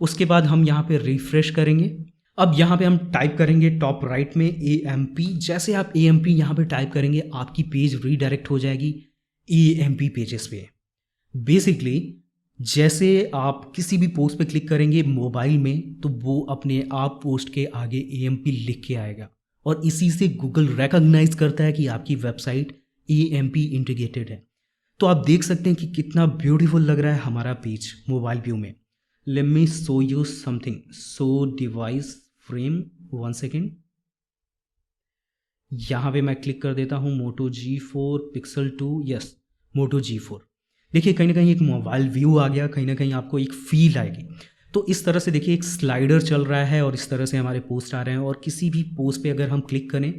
उसके बाद हम यहाँ पे रिफ्रेश करेंगे। अब यहाँ पे हम टाइप करेंगे टॉप राइट में AMP। जैसे आप AMP यहाँ पे टाइप करेंगे आपकी पेज रीडायरेक्ट हो जाएगी AMP पेजेस पे। बेसिकली जैसे आप किसी भी पोस्ट पे क्लिक करेंगे मोबाइल में, तो वो अपने आप पोस्ट के आगे AMP लिख के आएगा, और इसी से गूगल रिकॉग्नाइज करता है कि आपकी वेबसाइट AMP इंटीग्रेटेड है। तो आप देख सकते हैं कि कितना ब्यूटीफुल लग रहा है हमारा पेज मोबाइल व्यू में। Let me show you something. Show device frame, 1 second. यहाँ पे मैं क्लिक कर देता हूँ Moto G4 Pixel 2, yes Moto G4। देखिए कहीं ना कहीं एक मोबाइल व्यू आ गया, कहीं ना कहीं आपको एक फील आएगी। तो इस तरह से देखिए एक स्लाइडर चल रहा है और इस तरह से हमारे पोस्ट आ रहे हैं, और किसी भी पोस्ट पे अगर हम क्लिक करें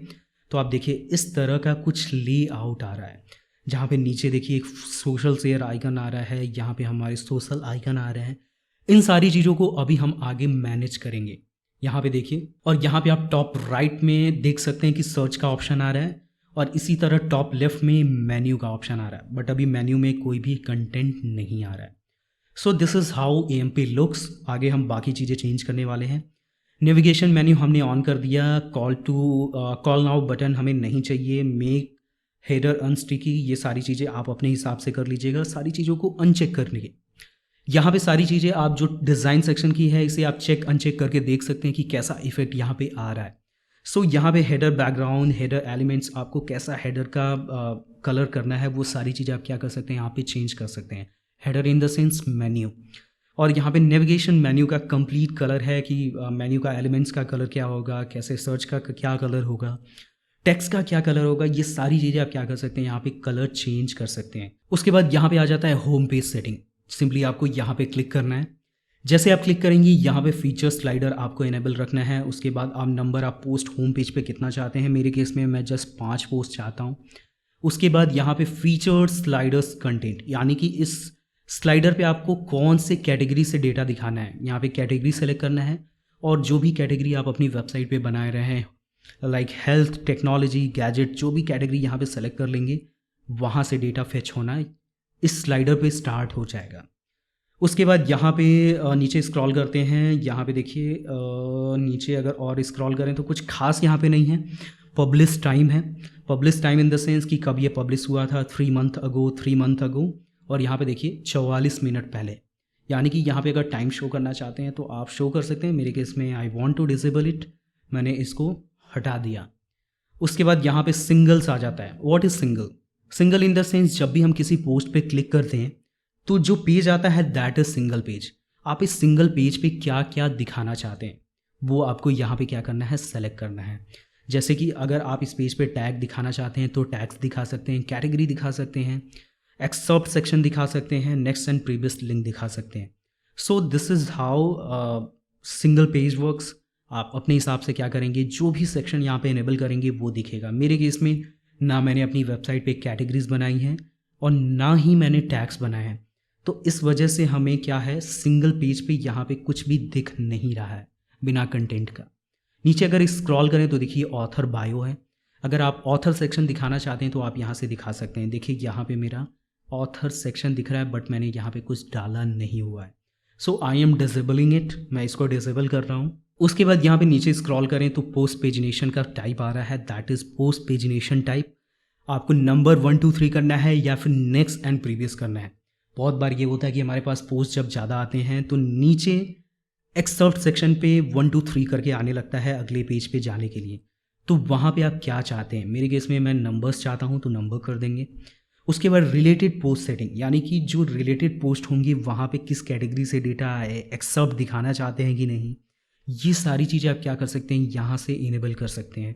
तो आप देखिए इस तरह का कुछ लेआउट आ रहा है, जहाँ पे नीचे देखिए एक सोशल शेयर आइकन आ रहा है, यहाँ पे हमारे सोशल आइकन आ रहे हैं। इन सारी चीज़ों को अभी हम आगे मैनेज करेंगे। यहाँ पे देखिए, और यहाँ पे आप टॉप राइट में देख सकते हैं कि सर्च का ऑप्शन आ रहा है, और इसी तरह टॉप लेफ्ट में मेन्यू का ऑप्शन आ रहा है, बट अभी मेन्यू में कोई भी कंटेंट नहीं आ रहा है। So this is how AMP looks. आगे हम बाकी चीज़ें चेंज करने वाले हैं। नेविगेशन मेन्यू हमने ऑन कर दिया। कॉल नाउ बटन हमें नहीं चाहिए। मेक हेडर अनस्टिकी, ये सारी चीज़ें आप अपने हिसाब से कर लीजिएगा। सारी चीज़ों को अनचेक कर लीजिए। यहाँ पे सारी चीज़ें आप जो डिज़ाइन सेक्शन की है इसे आप चेक अनचेक करके देख सकते हैं कि कैसा इफेक्ट यहाँ पे आ रहा है। सो यहाँ पे हेडर बैकग्राउंड, हेडर एलिमेंट्स, आपको कैसा हेडर का कलर करना है वो सारी चीज़ें आप क्या कर सकते हैं, यहाँ पे चेंज कर सकते हैं। Header in the sense menu. और यहाँ पे नेविगेशन मेन्यू का कंप्लीट कलर है कि मेन्यू का एलिमेंट्स का कलर क्या होगा, कैसे सर्च का क्या कलर होगा, टेक्स्ट का क्या कलर होगा, ये सारी चीज़ें आप क्या कर सकते हैं, यहाँ पे कलर चेंज कर सकते हैं। उसके बाद यहाँ पे आ जाता है होम पेज सेटिंग। सिंपली आपको यहाँ पे क्लिक करना है। जैसे आप क्लिक करेंगे यहाँ पे फीचर स्लाइडर आपको इनेबल रखना है। उसके बाद आप नंबर आप पोस्ट होम पेज पे कितना चाहते हैं, मेरे केस में मैं जस्ट 5 पोस्ट चाहता हूँ। उसके बाद यहाँ पे फीचर स्लाइडर्स कंटेंट, यानी कि इस स्लाइडर पे आपको कौन से कैटेगरी से डेटा दिखाना है, यहाँ पे कैटेगरी सेलेक्ट करना है। और जो भी कैटेगरी आप अपनी वेबसाइट पे बनाए रहे हैं, लाइक हेल्थ, टेक्नोलॉजी, गैजेट, जो भी कैटेगरी यहाँ पे सेलेक्ट कर लेंगे, वहाँ से डेटा फेच होना इस स्लाइडर पे स्टार्ट हो जाएगा। उसके बाद यहाँ पे नीचे स्क्रॉल करते हैं, यहाँ पे देखिए नीचे अगर और स्क्रॉल करें तो कुछ खास यहाँ पे नहीं है। पब्लिश टाइम है, publish time in the sense कि कब ये पब्लिश हुआ था, 3 मंथ अगो। और यहाँ पे देखिए 44 मिनट पहले, यानी कि यहाँ पे अगर टाइम शो करना चाहते हैं तो आप शो कर सकते हैं। मेरे केस में I want to disable it, मैंने इसको हटा दिया। उसके बाद यहाँ पे सिंगल्स आ जाता है। What is single? Single in the sense जब भी हम किसी पोस्ट पे क्लिक करते हैं तो जो पेज आता है दैट इज सिंगल पेज। आप इस सिंगल पेज पे क्या क्या दिखाना चाहते हैं वो आपको यहाँ पे क्या करना है, सेलेक्ट करना है। जैसे कि अगर आप इस पेज पे टैग दिखाना चाहते हैं तो टैग्स दिखा सकते हैं, कैटेगरी दिखा सकते हैं, एक्सर्प्ट सेक्शन दिखा सकते हैं, नेक्स्ट एंड प्रीवियस लिंक दिखा सकते हैं। So this is how single page works. आप अपने हिसाब से क्या करेंगे, जो भी सेक्शन यहाँ पे इनेबल करेंगे वो दिखेगा। मेरे केस में ना मैंने अपनी वेबसाइट पे कैटेगरीज बनाई हैं और ना ही मैंने टैग्स बनाए हैं, तो इस वजह से हमें क्या है, सिंगल पेज पे यहाँ पे कुछ भी दिख नहीं रहा है बिना कंटेंट का। नीचे अगर स्क्रॉल करें तो देखिए ऑथर बायो है। अगर आप ऑथर सेक्शन दिखाना चाहते हैं तो आप यहाँ से दिखा सकते हैं। देखिए यहाँ पे मेरा ऑथर सेक्शन दिख रहा है बट मैंने यहाँ पे कुछ डाला नहीं हुआ है। सो आई एम डिसेबलिंग इट, मैं इसको डिसेबल कर रहा हूँ। उसके बाद यहाँ पे नीचे स्क्रॉल करें तो पोस्ट पेजिनेशन का टाइप आ रहा है, that is post pagination type. आपको नंबर 1 2 3 करना है या फिर नेक्स्ट एंड प्रीवियस करना है। बहुत बार ये होता है कि हमारे पास पोस्ट जब ज़्यादा आते हैं तो नीचे एक्सर्ट सेक्शन पे 1 2 3 करके आने लगता है अगले पेज पे जाने के लिए। तो वहाँ पे आप क्या चाहते हैं, मेरे केस में मैं नंबर्स चाहता हूँ तो नंबर कर देंगे। उसके बाद रिलेटेड पोस्ट सेटिंग, यानी कि जो रिलेटेड पोस्ट होंगी वहाँ पे किस कैटेगरी से डेटा आए, एक्सर्ट दिखाना चाहते हैं कि नहीं, ये सारी चीज़ें आप क्या कर सकते हैं, यहाँ से इनेबल कर सकते हैं।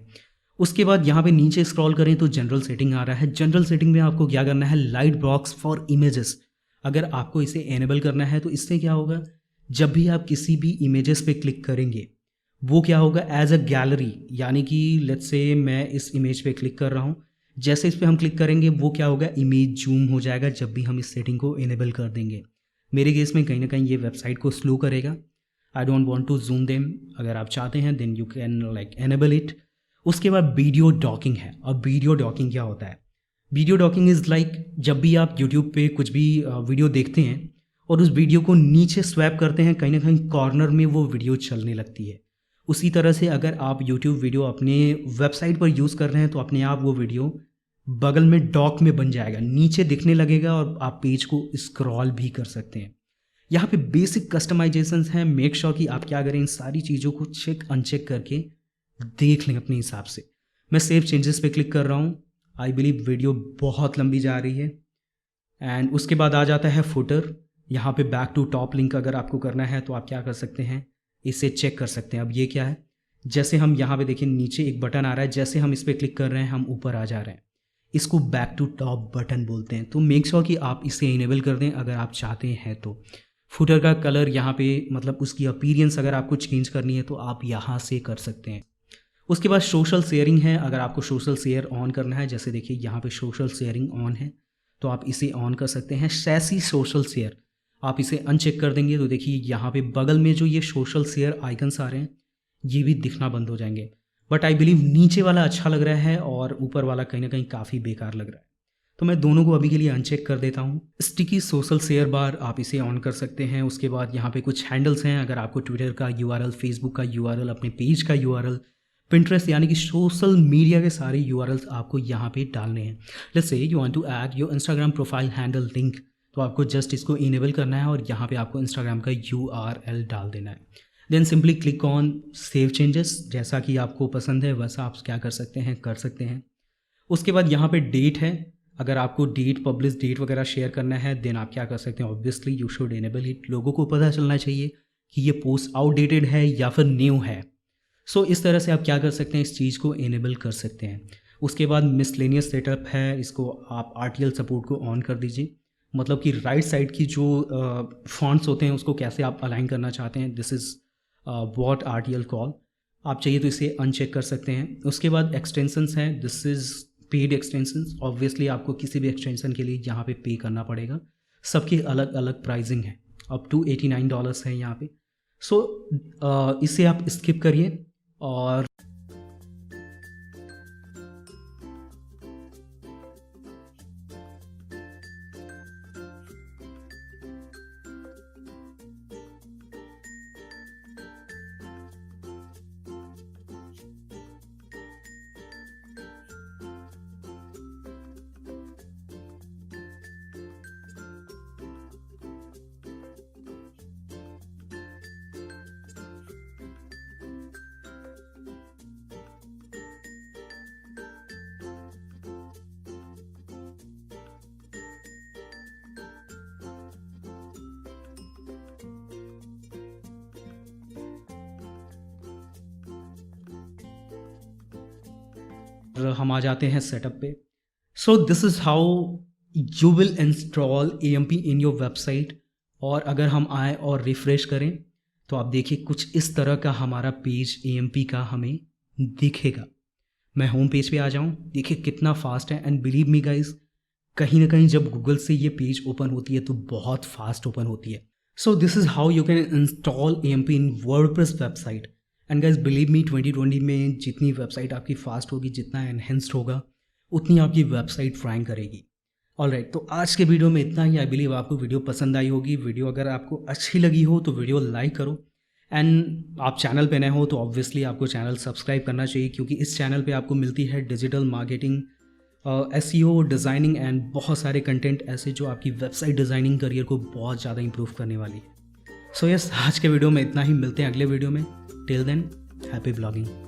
उसके बाद यहाँ पे नीचे स्क्रॉल करें तो जनरल सेटिंग आ रहा है। जनरल सेटिंग में आपको क्या करना है, लाइट बॉक्स फॉर इमेजेस। अगर आपको इसे एनेबल करना है तो इससे क्या होगा, जब भी आप किसी भी इमेजेस पे क्लिक करेंगे वो क्या होगा, एज अ गैलरी, यानी कि लेट्स से मैं इस इमेज पे क्लिक कर रहा हूँ, जैसे इस पे हम क्लिक करेंगे वो क्या होगा, इमेज जूम हो जाएगा जब भी हम इस सेटिंग को इनेबल कर देंगे। मेरे केस में कहीं ना कहीं ये वेबसाइट को स्लो करेगा। I don't want to zoom them. अगर आप चाहते हैं then you can like enable it. उसके बाद वीडियो डॉकिंग है। अब वीडियो डॉकिंग क्या होता है, वीडियो डॉकिंग इज़ लाइक जब भी आप यूट्यूब पे कुछ भी वीडियो देखते हैं और उस वीडियो को नीचे स्वैप करते हैं, कहीं ना कहीं कॉर्नर में वो वीडियो चलने लगती है। उसी तरह से अगर आप यूट्यूब वीडियो अपने वेबसाइट पर यूज़ कर रहे हैं तो अपने आप वो वीडियो बगल में डॉक में बन जाएगा, नीचे दिखने लगेगा और आप पेज को स्क्रॉल भी कर सकते हैं। यहाँ पे बेसिक कस्टमाइजेशंस हैं। मेक श्योर कि आप क्या करें, इन सारी चीज़ों को चेक अनचेक करके देख लें अपने हिसाब से। मैं सेव चेंजेस पे क्लिक कर रहा हूँ। आई बिलीव वीडियो बहुत लंबी जा रही है। एंड उसके बाद आ जाता है फुटर। यहाँ पे बैक टू टॉप लिंक अगर आपको करना है तो आप क्या कर सकते हैं, इसे चेक कर सकते हैं। अब ये क्या है, जैसे हम यहाँ पे देखिए नीचे एक बटन आ रहा है, जैसे हम इस पर क्लिक कर रहे हैं हम ऊपर आ जा रहे हैं। इसको बैक टू टॉप बटन बोलते हैं। तो मेक श्योर कि आप इसे इनेबल कर दें अगर आप चाहते हैं तो। फुटर का कलर यहाँ पे मतलब उसकी अपीयरेंस अगर आपको चेंज करनी है तो आप यहाँ से कर सकते हैं। उसके बाद सोशल शेयरिंग है। अगर आपको सोशल शेयर ऑन करना है, जैसे देखिए यहाँ पे सोशल शेयरिंग ऑन है तो आप इसे ऑन कर सकते हैं। सैसी सोशल शेयर आप इसे अनचेक कर देंगे तो देखिए यहाँ पे बगल में जो ये सोशल शेयर आइकन्स आ रहे हैं ये भी दिखना बंद हो जाएंगे। बट आई बिलीव नीचे वाला अच्छा लग रहा है और ऊपर वाला कहीं ना कहीं काफ़ी बेकार लग रहा है, तो मैं दोनों को अभी के लिए अनचेक कर देता हूँ। स्टिकी सोशल शेयर बार आप इसे ऑन कर सकते हैं। उसके बाद यहाँ पे कुछ हैंडल्स हैं। अगर आपको ट्विटर का यूआरएल, फेसबुक का यूआरएल, अपने पेज का यूआरएल, पिंटरेस्ट यानी कि सोशल मीडिया के सारे यूआरएल्स आपको यहाँ पे डालने हैं। Let's say you want to add your Instagram profile handle link, तो आपको जस्ट इसको इनेबल करना है और यहाँ पे आपको इंस्टाग्राम का यूआरएल डाल देना है। Then simply click on save changes. जैसा कि आपको पसंद है वैसा आप क्या कर सकते हैं, कर सकते हैं। उसके बाद यहाँ पे डेट है। अगर आपको डेट, पब्लिश डेट वगैरह शेयर करना है देन आप क्या कर सकते हैं, obviously you should enable it. लोगों को पता चलना चाहिए कि ये पोस्ट आउटडेटेड है या फिर न्यू है। सो इस तरह से आप क्या कर सकते हैं, इस चीज़ को इनेबल कर सकते हैं। उसके बाद मिसलेनियस सेटअप है, इसको आप आरटीएल सपोर्ट को ऑन कर दीजिए। मतलब कि राइट साइड की जो फॉन्ट्स होते हैं उसको कैसे आप अलाइन करना चाहते हैं, this is what RTL call. आप चाहिए तो इसे अनचेक कर सकते हैं। उसके बाद एक्सटेंशंस हैं, this is paid extensions. Obviously आपको किसी भी एक्सटेंशन के लिए यहाँ पे पे करना पड़ेगा। सबकी अलग अलग प्राइसिंग है, अप टू $89 है यहाँ पे। सो इसे आप स्किप करिए। और हम आ जाते हैं सेटअप पे। So this is how you will install AMP in your website. और अगर हम आए और रिफ़्रेश करें तो आप देखिए कुछ इस तरह का हमारा पेज AMP का हमें दिखेगा। मैं होम पेज पे आ जाऊँ, देखिए कितना फास्ट है। एंड बिलीव मी गाइस, कहीं ना कहीं जब गूगल से ये पेज ओपन होती है तो बहुत फास्ट ओपन होती है। So this is how you can install AMP in WordPress website. And guys believe me, 2020 में जितनी वेबसाइट आपकी फास्ट होगी, जितना एनहेंस्ड होगा, उतनी आपकी वेबसाइट फ्राइंग करेगी। ऑलराइट, तो आज के वीडियो में इतना ही। आई बिलीव आपको वीडियो पसंद आई होगी। वीडियो अगर आपको अच्छी लगी हो तो वीडियो लाइक करो। एंड आप चैनल पे नए हो तो ऑब्वियसली आपको चैनल सब्सक्राइब करना चाहिए, क्योंकि इस चैनल पे आपको मिलती है digital marketing, SEO, designing and बहुत सारे कंटेंट ऐसे जो आपकी वेबसाइट डिज़ाइनिंग करियर को बहुत ज़्यादा इंप्रूव करने वाली है। सो यस, आज के वीडियो में इतना ही। मिलते हैं अगले वीडियो में। Till then, happy blogging.